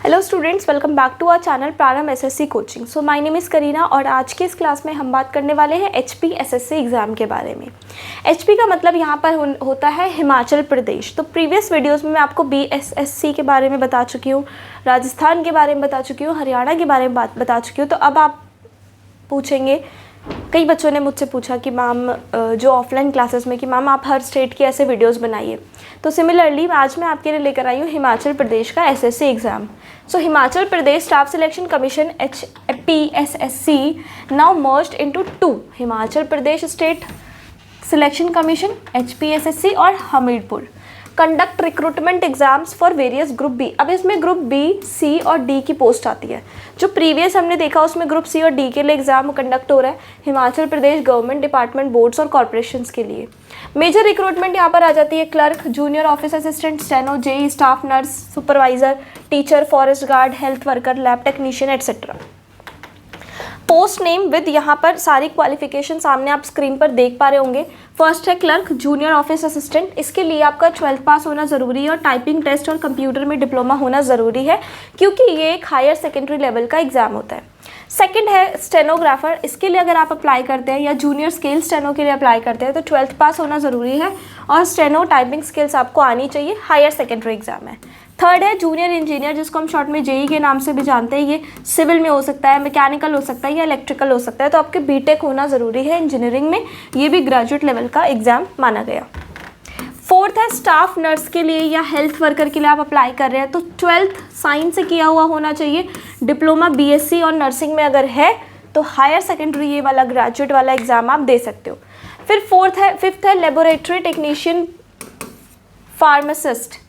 Hello students, welcome back to our channel Prarambh SSC coaching. So my name is Kareena और आज के इस class में हम बात करने वाले हैं एचपी एसएससी एग्ज़ाम के बारे में। एचपी का मतलब यहाँ पर होता है हिमाचल प्रदेश। तो प्रीवियस वीडियोस में मैं आपको बीएसएससी के बारे में बता चुकी हूँ, राजस्थान के बारे में बता चुकी हूँ, हरियाणा के बारे में बता चुकी हूँ। तो अब आप पूछेंगे, कई बच्चों ने मुझसे पूछा कि मैम जो ऑफलाइन क्लासेस में कि मैम आप हर स्टेट की ऐसे वीडियोस बनाइए। तो सिमिलरली आज मैं आपके लिए लेकर आई हूँ हिमाचल प्रदेश का SSC exam. So Himachal Pradesh staff selection commission HPSSC now merged into 2 Himachal Pradesh state selection commission HPSSC और Hamirpur conduct recruitment exams for various group B. अब इसमें ग्रुप बी, सी और डी की पोस्ट आती है। जो प्रीवियस हमने देखा उसमें ग्रुप सी और डी के लिए एग्जाम कंडक्ट हो रहा है Himachal Pradesh government department boards और कॉर्पोरेशंस के लिए। मेजर रिक्रूटमेंट यहाँ पर आ जाती है clerk, junior office assistant, steno, JE, staff nurse, supervisor, teacher, forest guard, health worker, lab technician etcetera. Post name with यहाँ पर सारी क्वालिफिकेशन सामने आप स्क्रीन पर देख पा रहे होंगे। फर्स्ट है क्लर्क, जूनियर ऑफिस असिस्टेंट। इसके लिए आपका 12th पास होना ज़रूरी है और टाइपिंग टेस्ट और कंप्यूटर में डिप्लोमा होना ज़रूरी है, क्योंकि ये एक हायर सेकेंडरी लेवल का एग्जाम होता है। सेकंड है स्टेनोग्राफर। इसके लिए अगर आप अप्लाई करते हैं या जूनियर स्केल स्टेनो के लिए अप्लाई करते हैं तो 12th पास होना ज़रूरी है और स्टेनो टाइपिंग स्किल्स आपको आनी चाहिए, हायर सेकेंडरी एग्जाम है। थर्ड है जूनियर इंजीनियर, जिसको हम शॉर्ट में जेई के नाम से भी जानते हैं। ये सिविल में हो सकता है, मैकेनिकल हो सकता है या इलेक्ट्रिकल हो सकता है। तो आपके बीटेक होना ज़रूरी है इंजीनियरिंग में, ये भी ग्रेजुएट लेवल का एग्जाम माना गया। फोर्थ है स्टाफ नर्स के लिए या हेल्थ वर्कर के लिए आप अप्लाई कर रहे हैं तो 12th साइंस से किया हुआ होना चाहिए। डिप्लोमा बीएससी और नर्सिंग में अगर है तो हायर सेकेंडरी ये वाला ग्रेजुएट वाला एग्ज़ाम आप दे सकते हो। फिर फिफ्थ है लेबोरेटरी टेक्नीशियन फार्मासिस्ट।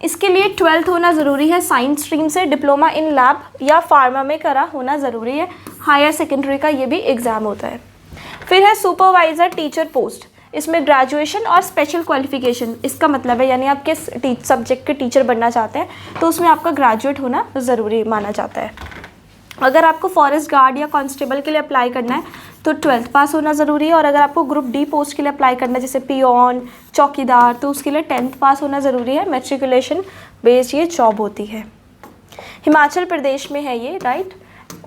इसके लिए 12th होना ज़रूरी है साइंस स्ट्रीम से, डिप्लोमा इन लैब या फार्मा में करा होना ज़रूरी है, हायर सेकेंडरी का ये भी एग्ज़ाम होता है। फिर है सुपरवाइज़र टीचर पोस्ट। इसमें ग्रेजुएशन और स्पेशल क्वालिफिकेशन, इसका मतलब है यानी आप किस सब्जेक्ट के टीचर बनना चाहते हैं तो उसमें आपका ग्रेजुएट होना ज़रूरी माना जाता है। अगर आपको फॉरेस्ट गार्ड या कांस्टेबल के लिए अप्लाई करना है तो 12th पास होना ज़रूरी है और अगर आपको ग्रुप डी पोस्ट के लिए अप्लाई करना है जैसे पियोन, चौकीदार, तो उसके लिए 10th पास होना ज़रूरी है। मैट्रिकुलेशन बेस्ड ये जॉब होती है, हिमाचल प्रदेश में है ये, राइट।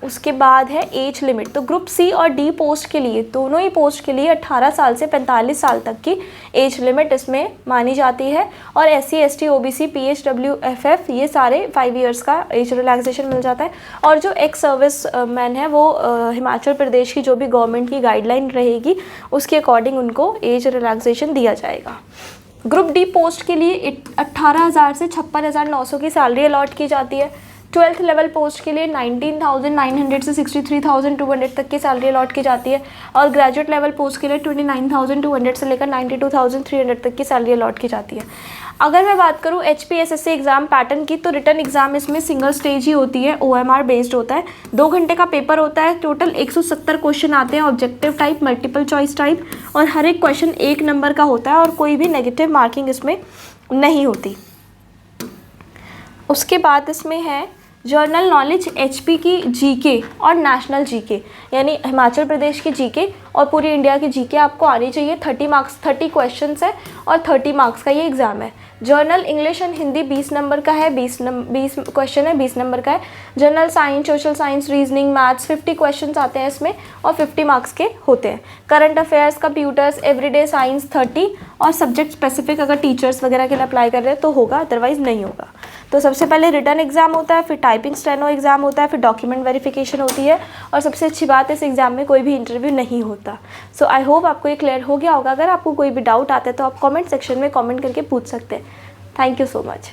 उसके बाद है एज लिमिट। तो ग्रुप सी और डी पोस्ट के लिए, दोनों ही पोस्ट के लिए 18 साल से 45 साल तक की एज लिमिट इसमें मानी जाती है और SC ST OBC PHW FF ये सारे 5 इयर्स का एज रिलैक्सेशन मिल जाता है। और जो एक्स सर्विस मैन है वो हिमाचल प्रदेश की जो भी गवर्नमेंट की गाइडलाइन रहेगी उसके अकॉर्डिंग उनको एज रिलैक्सेशन दिया जाएगा। ग्रुप डी पोस्ट के लिए 18,000 से 56,900 की सैलरी अलॉट की जाती है। 12th लेवल पोस्ट के लिए 19,900 से 63,200 तक की सैलरी अलॉट की जाती है और ग्रेजुएट लेवल पोस्ट के लिए 29,200 से लेकर 92,300 तक की सैलरी अलॉट की जाती है। अगर मैं बात करूँ HPSSC एग्ज़ाम पैटर्न की तो रिटर्न एग्ज़ाम इसमें सिंगल स्टेज ही होती है, OMR बेस्ड होता है। 2 घंटे का पेपर होता है, टोटल 170 क्वेश्चन आते हैं, objective type, multiple choice type, और हर एक क्वेश्चन 1 नंबर का होता है और कोई भी नेगेटिव मार्किंग इसमें नहीं होती। उसके बाद इसमें है जर्नल नॉलेज, HP की GK और नेशनल GK, यानी हिमाचल प्रदेश की GK और पूरी इंडिया की GK आपको आनी चाहिए। 30 मार्क्स 30 क्वेश्चन है और 30 मार्क्स का ये एग्ज़ाम है। Journal English and Hindi 20 number का है, 20 क्वेश्चन है, 20 नंबर का है। General science, social science, reasoning, maths 50 question आते हैं इसमें और 50 मार्क्स के होते हैं। Current affairs, computers, everyday science 30 और सब्जेक्ट स्पेसिफिक अगर टीचर्स वगैरह के लिए अप्लाई कर रहे हैं तो होगा, अदरवाइज़ नहीं होगा। तो सबसे पहले रिटर्न एग्जाम होता है, फिर टाइपिंग स्टेनो एग्जाम होता है, फिर डॉक्यूमेंट वेरिफिकेशन होती है और सबसे अच्छी बात है इस एग्जाम में कोई भी इंटरव्यू नहीं होता। सो आई होप आपको ये क्लियर हो गया होगा। अगर आपको कोई भी डाउट आता है तो आप कमेंट सेक्शन में कमेंट करके पूछ सकते हैं। Thank you so much.